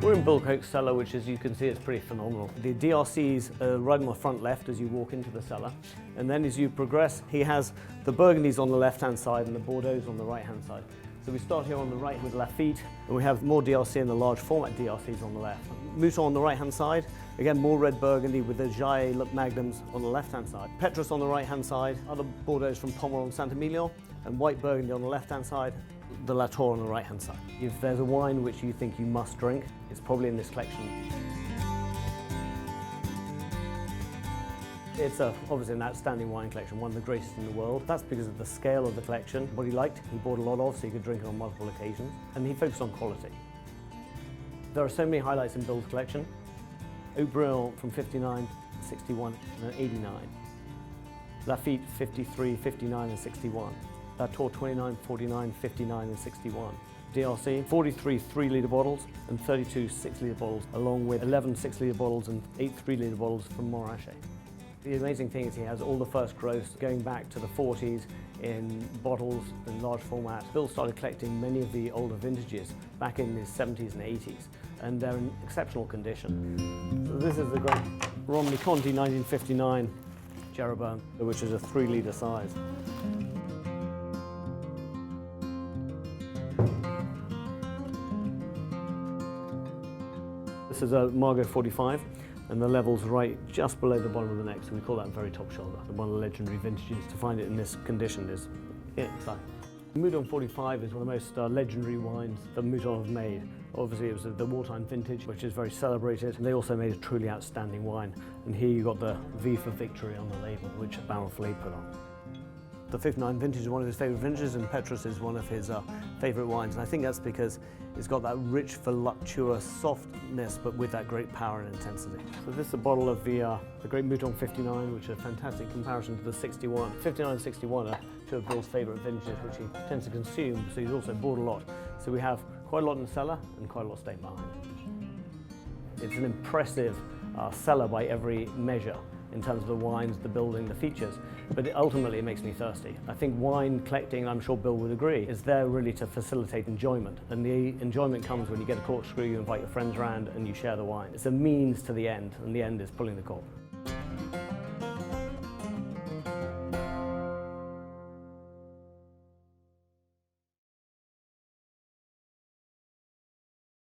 We're in Koch's cellar, which, as you can see, is pretty phenomenal. The DRCs are right on the front left as you walk into the cellar, and then as you progress, he has the Burgundies on the left-hand side and the Bordeaux on the right-hand side. So we start here on the right with Lafite, and we have more DRC and the large format DRCs on the left. Mouton on the right-hand side, again more red Burgundy with the Jaillet Magnums on the left-hand side. Petrus on the right-hand side, other Bordeaux from Pomerol and Saint-Emilion, and white Burgundy on the left-hand side, the Latour on the right-hand side. If there's a wine which you think you must drink, it's probably in this collection. It's obviously an outstanding wine collection, one of the greatest in the world. That's because of the scale of the collection. What he liked, he bought a lot of, so he could drink it on multiple occasions. And he focused on quality. There are so many highlights in Bill's collection. Haut-Brion from 59, 61 and 89. Lafite 53, 59 and 61. Latour 29, 49, 59 and 61. DRC, 43 3-litre bottles and 32 6-litre bottles, along with 11 6-litre bottles and 8 3-litre bottles from Montrachet. The amazing thing is he has all the first growths going back to the 40s in bottles in large format. Bill started collecting many of the older vintages back in his 70s and 80s, and they're in exceptional condition. So this is the great Romney Conti 1959 Jeroboam, which is a 3-litre size. This is a Margot 45. And the level's right just below the bottom of the neck, so we call that very top shoulder. One of the legendary vintages. To find it in this condition is exciting. Mouton 45 is one of the most legendary wines that Mouton have made. Obviously it was the wartime vintage, which is very celebrated. And they also made a truly outstanding wine. And here you got the V for Victory on the label, which Baron Fillet put on. The 59 vintage is one of his favourite vintages, and Petrus is one of his favourite wines. And I think that's because it's got that rich, voluptuous softness, but with that great power and intensity. So this is a bottle of the great Mouton 59, which is a fantastic comparison to the 61. 59 and 61 are two of Bill's favourite vintages, which he tends to consume, so he's also bought a lot. So we have quite a lot in the cellar and quite a lot staying behind. It's an impressive cellar by every measure, in terms of the wines, the building, the features, but ultimately it makes me thirsty. I think wine collecting, I'm sure Bill would agree, is there really to facilitate enjoyment, and the enjoyment comes when you get a corkscrew, you invite your friends around and you share the wine. It's a means to the end, and the end is pulling the cork.